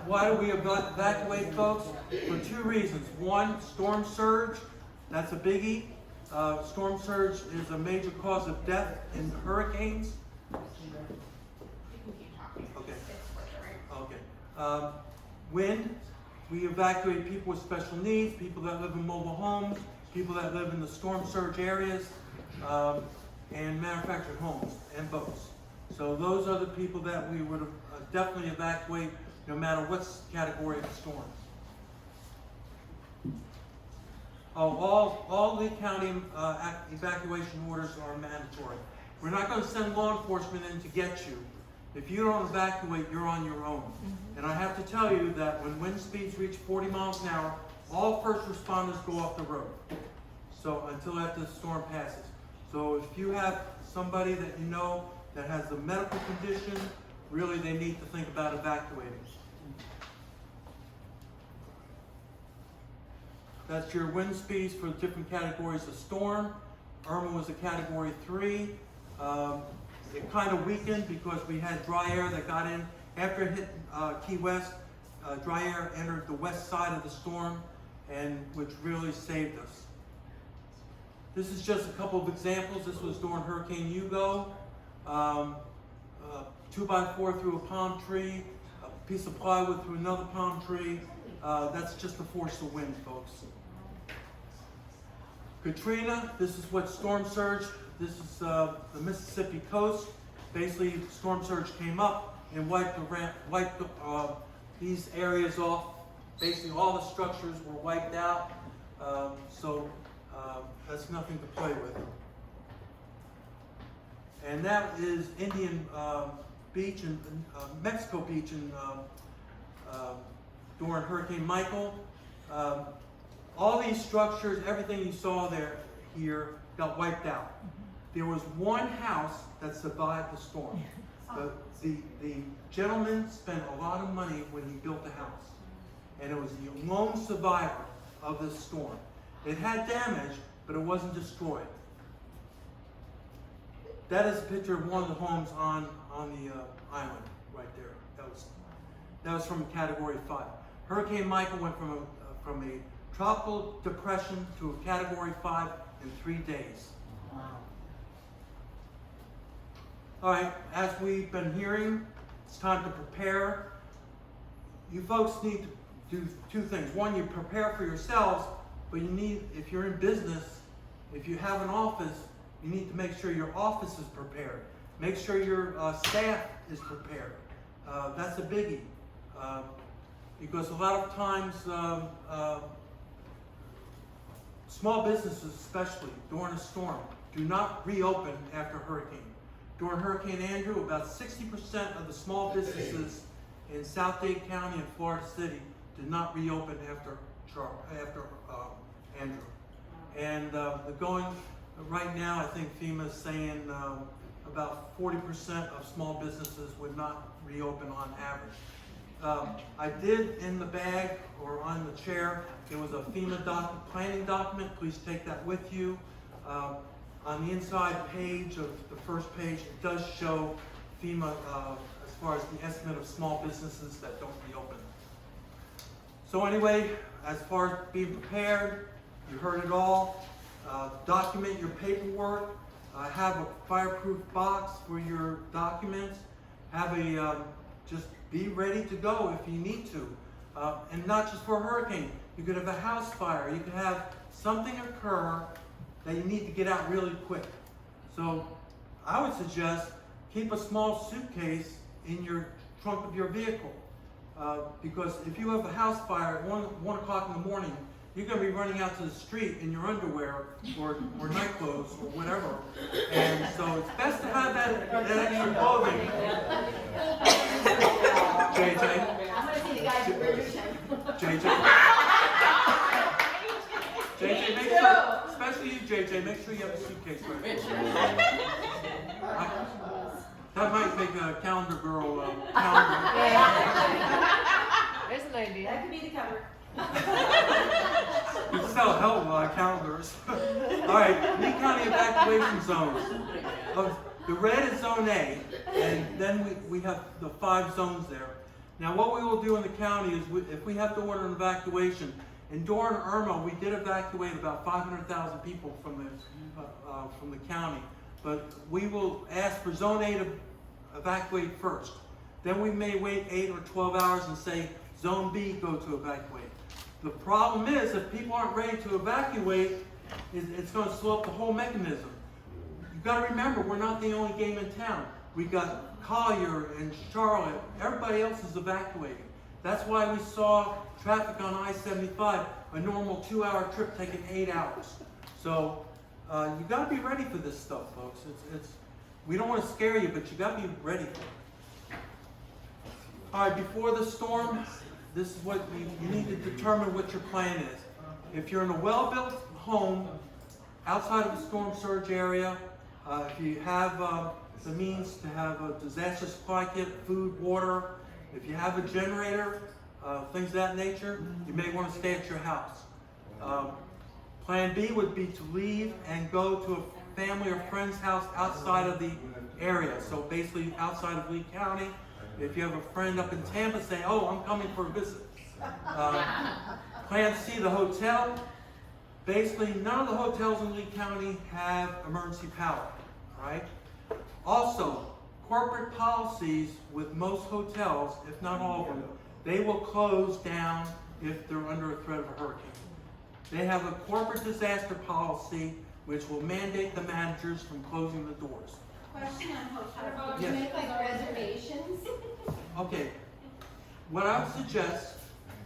why do we evacuate, folks? For 2 reasons. 1, storm surge, that's a biggie. Storm surge is a major cause of death in hurricanes. Okay. Okay. Wind, we evacuate people with special needs, people that live in mobile homes, people that live in the storm surge areas, and manufactured homes and boats. So those are the people that we would definitely evacuate no matter what category of storm. All Lee County evacuation orders are mandatory. We're not going to send law enforcement in to get you. If you don't evacuate, you're on your own. And I have to tell you that when wind speeds reach 40 miles an hour, all first responders go off the road. So until after the storm passes. So if you have somebody that you know that has a medical condition, really they need to think about evacuating. That's your wind speeds for different categories of storm. Irma was a category 3. It kind of weakened because we had dry air that got in. After it hit Key West, dry air entered the west side of the storm, and which really saved us. This is just a couple of examples. This was during Hurricane Hugo. 2x4 through a palm tree, a piece of plywood through another palm tree. That's just the force of wind, folks. Katrina, this is what storm surge. This is the Mississippi coast. Basically, storm surge came up and wiped these areas off. Basically, all the structures were wiped out. So that's nothing to play with. And that is Indian Beach and Mexico Beach in, during Hurricane Michael. All these structures, everything you saw here got wiped out. There was one house that survived the storm. The gentleman spent a lot of money when he built the house. And it was the lone survivor of this storm. It had damage, but it wasn't destroyed. That is a picture of one of the homes on the island right there. That was from a category 5. Hurricane Michael went from a tropical depression to a category 5 in 3 days. Wow. All right, as we've been hearing, it's time to prepare. You folks need to do 2 things. 1, you prepare for yourselves, but you need, if you're in business, if you have an office, you need to make sure your office is prepared. Make sure your staff is prepared. That's a biggie. Because a lot of times, small businesses, especially during a storm, do not reopen after a hurricane. During Hurricane Andrew, about 60% of the small businesses in South Dade County and Florida City did not reopen after Andrew. And the going right now, I think FEMA is saying about 40% of small businesses would not reopen on average. I did in the bag or on the chair, there was a FEMA planning document. Please take that with you. On the inside page of the first page, it does show FEMA as far as the estimate of small businesses that don't reopen. So anyway, as far as being prepared, you heard it all. Document your paperwork. Have a fireproof box for your documents. Have a just be ready to go if you need to. And not just for a hurricane. You could have a house fire. You could have something occur that you need to get out really quick. So I would suggest keep a small suitcase in your trunk of your vehicle. Because if you have a house fire at 1 o'clock in the morning, you're going to be running out to the street in your underwear or night clothes or whatever. And so it's best to have that extra clothing. JJ? I'm gonna see the guys in Bridgerton. JJ, make sure, especially you, JJ, make sure you have a suitcase ready. That might make a calendar girl, calendar. There's an idea. That could be the cover. You can sell a hell of a lot of calendars. All right, Lee County evacuation zones. The red is zone A, and then we have the 5 zones there. Now what we will do in the county is if we have to order an evacuation, and during Irma, we did evacuate about 500,000 people from the county. But we will ask for zone A to evacuate first. Then we may wait 8 or 12 hours and say, zone B, go to evacuate. The problem is, if people aren't ready to evacuate, it's going to slow up the whole mechanism. You've got to remember, we're not the only game in town. We've got Collier and Charlotte. Everybody else is evacuating. That's why we saw traffic on I-75, a normal 2-hour trip taking 8 hours. So you got to be ready for this stuff, folks. We don't want to scare you, but you got to be ready for it. All right, before the storm, this is what you need to determine what your plan is. If you're in a well-built home outside of a storm surge area, if you have the means to have a disaster supply kit, food, water, if you have a generator, things of that nature, you may want to stay at your house. Plan B would be to leave and go to a family or friend's house outside of the area. So basically outside of Lee County. If you have a friend up in Tampa, say, oh, I'm coming for a visit. Plan C, the hotel. Basically, none of the hotels in Lee County have emergency power, right? Also, corporate policies with most hotels, if not all of them, they will close down if they're under a threat of a hurricane. They have a corporate disaster policy which will mandate the managers from closing the doors. Question on hotels. Do you Yes. make like reservations? Okay, what I would suggest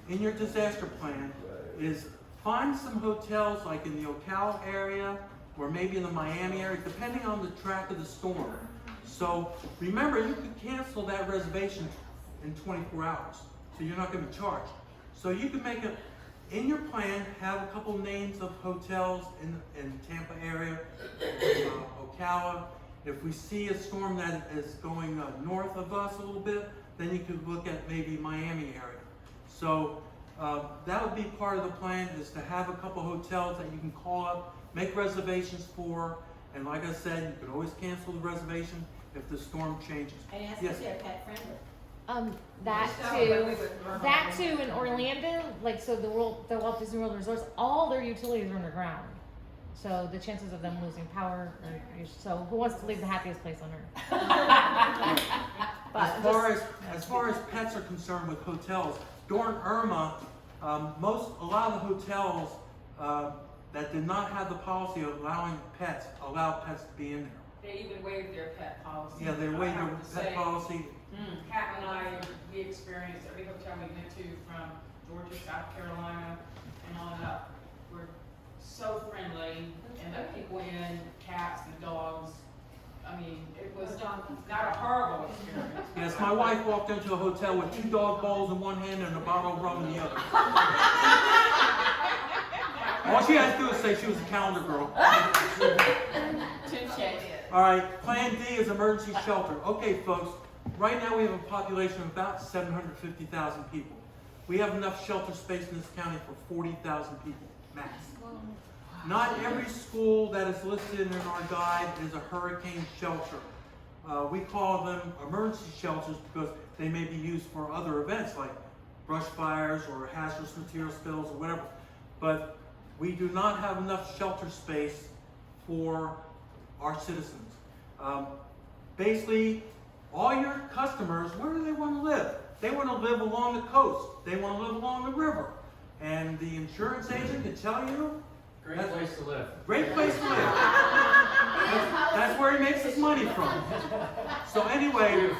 in your disaster plan is find some hotels like in the Ocala area or maybe in the Miami area, depending on the track of the storm. So remember, you could cancel that reservation in 24 hours, so you're not going to be charged. So you can make it, in your plan, have a couple names of hotels in Tampa area, Ocala. If we see a storm that is going north of us a little bit, then you could look at maybe Miami area. So that would be part of the plan, is to have a couple hotels that you can call up, make reservations for, and like I said, you could always cancel the reservation if the storm changes. And ask Yes. if they're pet friendly. That too in Orlando, like so the Walt Disney World resorts, all their utilities are underground. So the chances of them losing power are, so who wants to leave the happiest place on earth? But As far as pets are concerned with hotels, during Irma, a lot of the hotels that did not have the policy of allowing pets, allowed pets to be in there. They even waived their pet policy. Yeah, they waived I their have to pet say, policy. Kat and I, we experienced every hotel we went to from Georgia, South Carolina, and on up. We're so friendly and let people in, cats and dogs. I mean, it was not a horrible experience. Yes, my wife walked into a hotel with 2 dog bowls in one hand and a bottle of rum in the other. All she had to do was say she was a calendar girl. All right, Plan D is emergency shelter. Okay, folks, right now we have a population of about 750,000 people. We have enough shelter space in this county for 40,000 people, max. Not every school that is listed in our guide is a hurricane shelter. We call them emergency shelters because they may be used for other events like brush fires or hazardous material spills or whatever. But we do not have enough shelter space for our citizens. Basically, all your customers, where do they want to live? They want to live along the coast. They want to live along the river. And the insurance agent can tell you, Great place to live. great place to live. That's where he makes his money from. So anyway,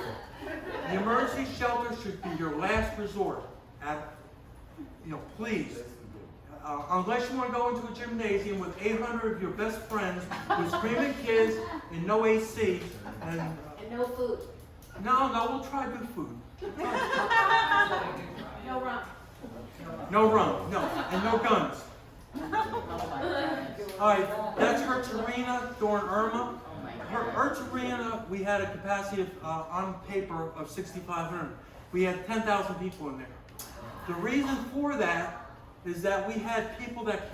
the emergency shelter should be your last resort. Please. Unless you want to go into a gymnasium with 800 of your best friends with screaming kids and no AC. And no food. No, we'll try good food. No rum. No rum, no, and no guns. Alright, that's Hertz Arena during Irma. Hertz Arena, we had a capacity of, on paper of 6,500. We had 10,000 people in there. The reason for that is that we had people that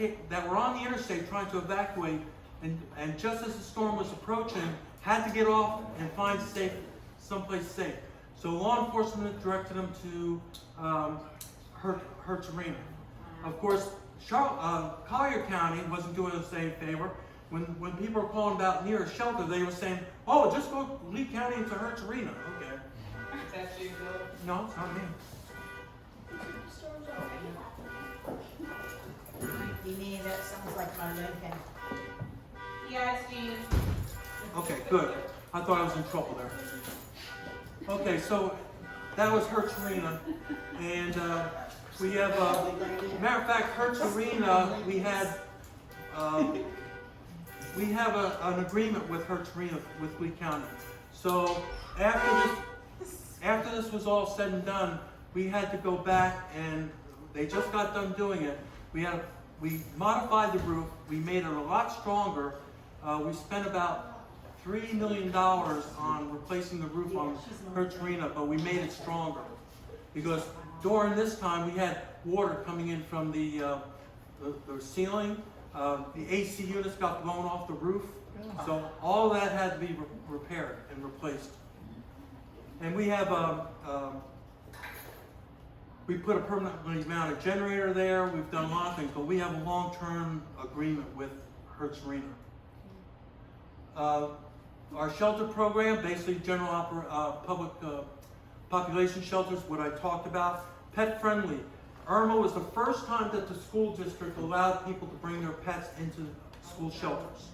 were on the interstate trying to evacuate, and just as the storm was approaching, had to get off and find someplace safe. So law enforcement directed them to Hertz Arena. Of course, Collier County wasn't doing us any favor. When people were calling about near a shelter, they were saying, "Oh, just go Lee County into Hertz Arena." Okay. Is that you, Bill? No, it's not me. Me, that sounds like my Lincoln. Yes, Gina. Okay, good. I thought I was in trouble there. Okay, so that was Hertz Arena, and we have, matter of fact, Hertz Arena, we have an agreement with Hertz Arena with Lee County. So after this was all said and done, we had to go back, and they just got done doing it. We modified the roof. We made it a lot stronger. We spent about $3 million on replacing the roof on Hertz Arena, but we made it stronger because during this time we had water coming in from the ceiling. The AC units got blown off the roof, so all that had to be repaired and replaced. And we have we put a permanently mounted generator there. We've done a lot of things, but we have a long-term agreement with Hertz Arena. Our shelter program, basically general public population shelters, what I talked about. Pet friendly. Irma was the first time that the school district allowed people to bring their pets into school shelters.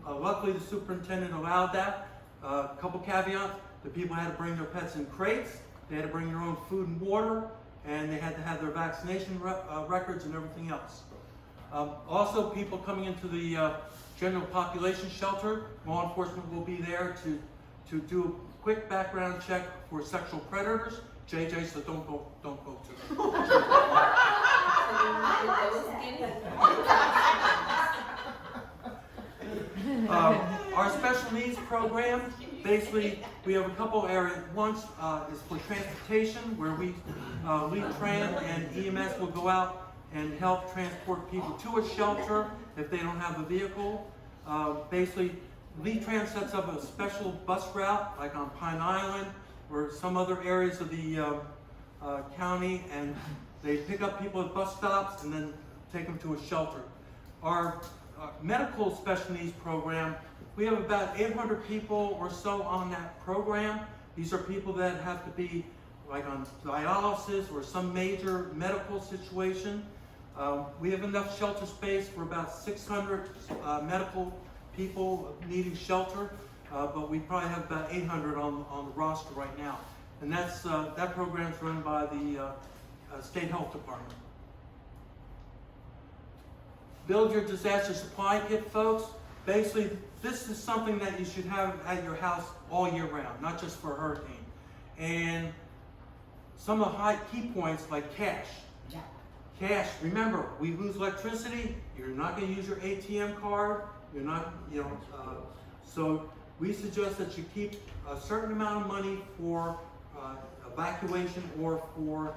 Luckily, the superintendent allowed that. A couple caveats: the people had to bring their pets in crates, they had to bring their own food and water, and they had to have their vaccination records and everything else. Also, people coming into the general population shelter, law enforcement will be there to do a quick background check for sexual predators. JJ, so don't go to them. Our special needs program, basically, we have a couple areas. One is for transportation, where we, Lead Tran and EMS will go out and help transport people to a shelter if they don't have a vehicle. Basically, Lead Tran sets up a special bus route, like on Pine Island or some other areas of the county, and they pick up people at bus stops and then take them to a shelter. Our medical special needs program, we have about 800 people or so on that program. These are people that have to be like on dialysis or some major medical situation. We have enough shelter space for about 600 medical people needing shelter, but we probably have about 800 on the roster right now. And that's that program is run by the State Health Department. Build your disaster supply kit, folks. Basically, this is something that you should have at your house all year round, not just for a hurricane. And some of the high key points like cash. Yeah. Cash, remember, we lose electricity, you're not going to use your ATM card, you're not, so we suggest that you keep a certain amount of money for evacuation or for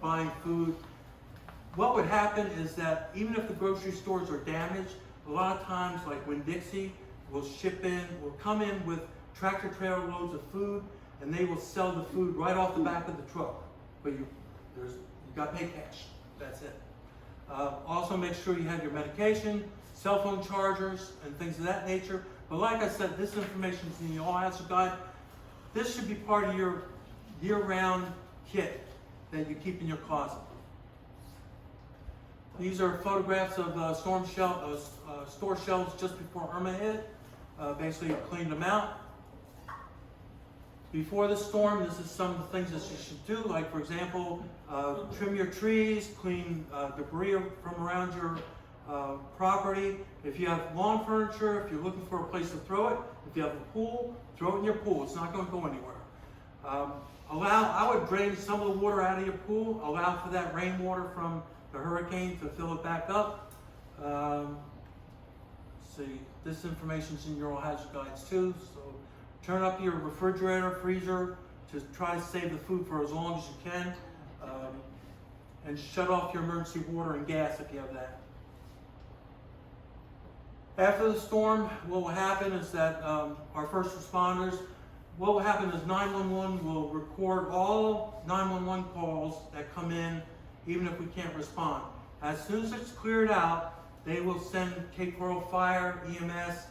buying food. What would happen is that even if the grocery stores are damaged, a lot of times, like Winn-Dixie will come in with tractor trailer loads of food, and they will sell the food right off the back of the truck. But you got to pay cash. That's it. Also, make sure you have your medication, cell phone chargers, and things of that nature. But like I said, this information is in the All Answer Guide. This should be part of your year-round kit that you keep in your closet. These are photographs of store shelves just before Irma hit. Basically, cleaned them out. Before the storm, this is some of the things that you should do. Like, for example, trim your trees, clean debris from around your property. If you have lawn furniture, if you're looking for a place to throw it, if you have a pool, throw it in your pool. It's not going to go anywhere. I would drain some of the water out of your pool, allow for that rainwater from the hurricane to fill it back up. See, this information's in your all hazard guides too, so turn up your refrigerator, freezer to try to save the food for as long as you can. And shut off your emergency water and gas if you have that. After the storm, what will happen is that our first responders, what will happen is 911 will record all 911 calls that come in, even if we can't respond. As soon as it's cleared out, they will send Cape Coral Fire, EMS,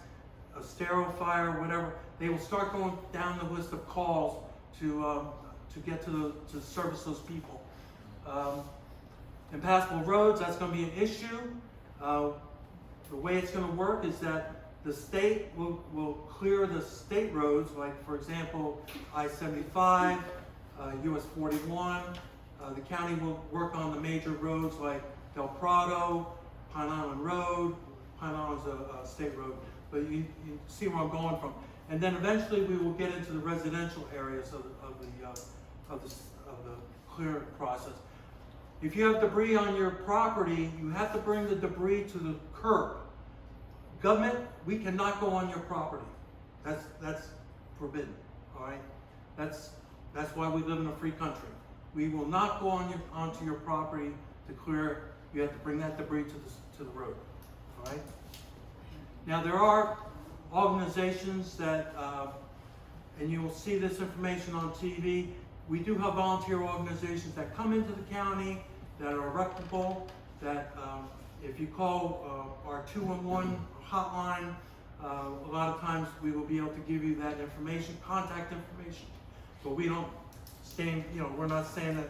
Estero Fire, whatever. They will start going down the list of calls to get to service those people. Impassable roads, that's going to be an issue. The way it's going to work is that the state will clear the state roads, like for example, I-75, US 41. The county will work on the major roads like Del Prado, Pine Island Road. Pine Island's a state road, but you see where I'm going from. And then eventually we will get into the residential areas of the clearing process. If you have debris on your property, you have to bring the debris to the curb. Government, we cannot go on your property. That's forbidden. All right. That's why we live in a free country. We will not go onto your property to clear. You have to bring that debris to the road. All right. Now there are organizations that, and you will see this information on TV. We do have volunteer organizations that come into the county that are reputable. That if you call our 211 hotline, a lot of times we will be able to give you that information, contact information. But we don't stand, we're not saying that,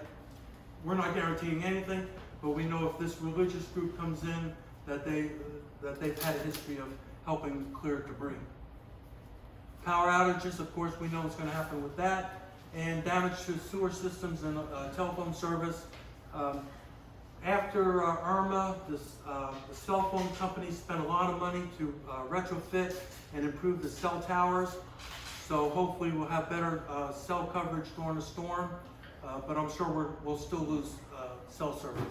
we're not guaranteeing anything, but we know if this religious group comes in that they've had a history of helping clear debris. Power outages, of course, we know what's going to happen with that, and damage to sewer systems and telephone service. After Irma, the cell phone companies spent a lot of money to retrofit and improve the cell towers. So hopefully we'll have better cell coverage during the storm, but I'm sure we'll still lose cell service.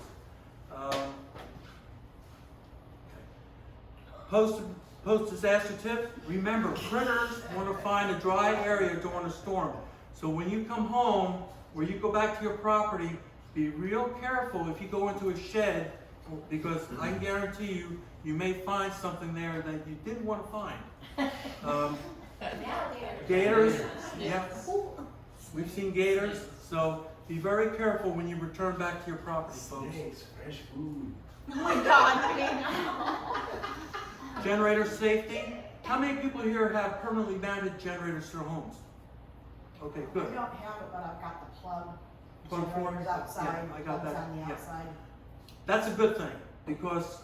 Post-disaster tip, remember, critters want to find a dry area during a storm. So when you come home, or you go back to your property, be real careful if you go into a shed, because I can guarantee you, you may find something there that you didn't want to find. Gators, yeah, we've seen gators, so be very careful when you return back to your property, folks. Snakes, fresh food. Oh my God, Generator safety. How many people here have permanently mounted generators to their homes? Okay, I good. don't have it, but I've got the plug. Plug for it? Generators outside, Yeah, I got plugs that. on the Yeah. outside. That's a good thing, because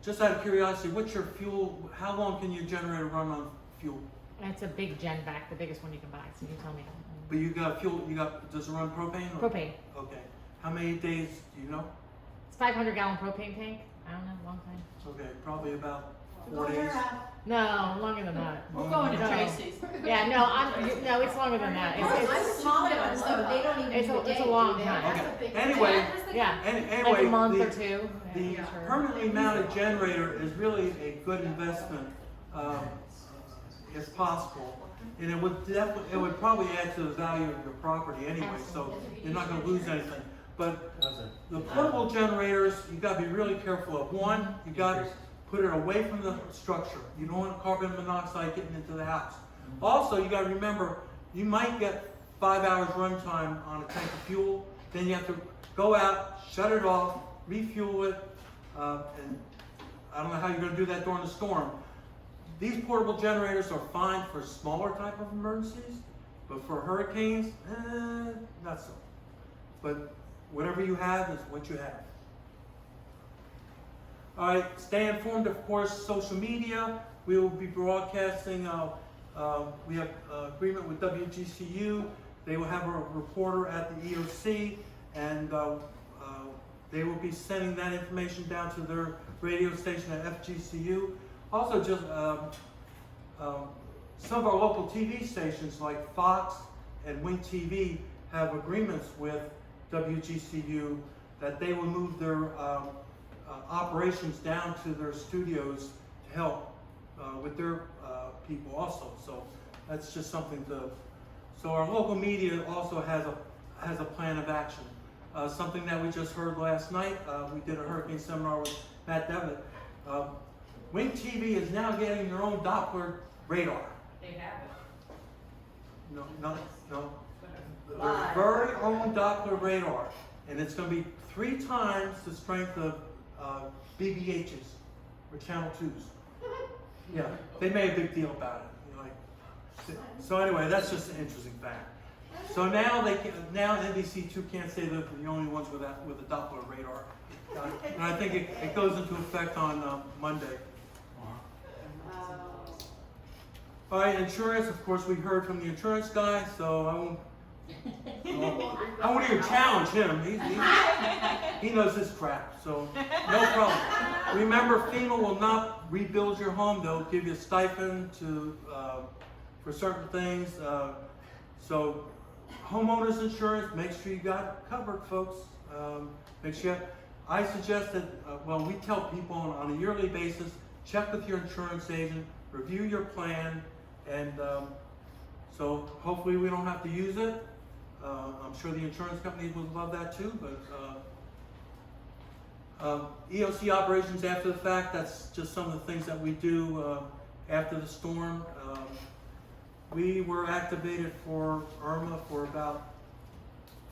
just out of curiosity, what's your fuel, how long can your generator run on fuel? It's a big gen back, the biggest one you can buy, so you tell me. But you got fuel, does it run propane? Or? Propane. Okay. How many days, do you know? It's 500-gallon propane tank. I don't know, long time. Okay, probably about 4 days. No, longer than that. We're going to No. Tracy's. Yeah, no, it's longer than that. I'm smaller ones, so they don't even It's do a- a day, it's a long do they? time. That's Okay. a big Anyway, Yeah, Anyway, like a month the- or two. The Yeah, sure. permanently mounted generator is really a good investment, if possible. And it would probably add to the value of your property anyway, so you're not gonna lose anything. But the portable generators, you gotta be really careful of. One, you gotta put it away from the structure. You don't want carbon monoxide getting into the house. Also, you gotta remember, you might get 5 hours runtime on a tank of fuel, then you have to go out, shut it off, refuel it, and I don't know how you're gonna do that during the storm. These portable generators are fine for smaller type of emergencies, but for hurricanes, not so. But whatever you have is what you have. All right, stay informed, of course, social media. We will be broadcasting, we have agreement with WGCU. They will have a reporter at the EOC, and they will be sending that information down to their radio station at FGCU. Also, just some of our local TV stations like Fox and Wing TV have agreements with WGCU that they will move their operations down to their studios to help with their people also. So that's just something to. So our local media also has a plan of action. Something that we just heard last night. We did a hurricane seminar with Matt Devitt. Wing TV is now getting their own Doppler radar. They have it. No. Their Live. very own Doppler radar, and it's going to be 3 times the strength of BBHs or Channel 2s. Yeah, they made a big deal about it. You know, like, so anyway, that's just an interesting fact. So now NBC2 can't say they're the only ones with a Doppler radar, and I think it goes into effect on Monday. All right, insurance. Of course, we heard from the insurance guy, so I won't even challenge him. He knows his crap, so no problem. Remember, FEMA will not rebuild your home. They'll give you a stipend for certain things. So homeowners insurance, make sure you got it covered, folks. Make sure. I suggest that, we tell people on a yearly basis, check with your insurance agent, review your plan, and so hopefully we don't have to use it. I'm sure the insurance companies would love that too, but EOC operations after the fact, that's just some of the things that we do after the storm. We were activated for Irma for about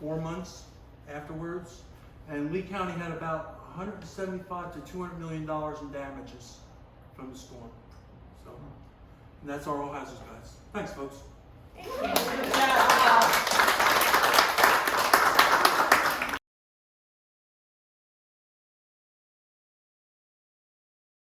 4 months afterwards, and Lee County had about $175 to $200 million in damages from the storm. So, and that's our all hazards guys. Thanks, folks. Thank you.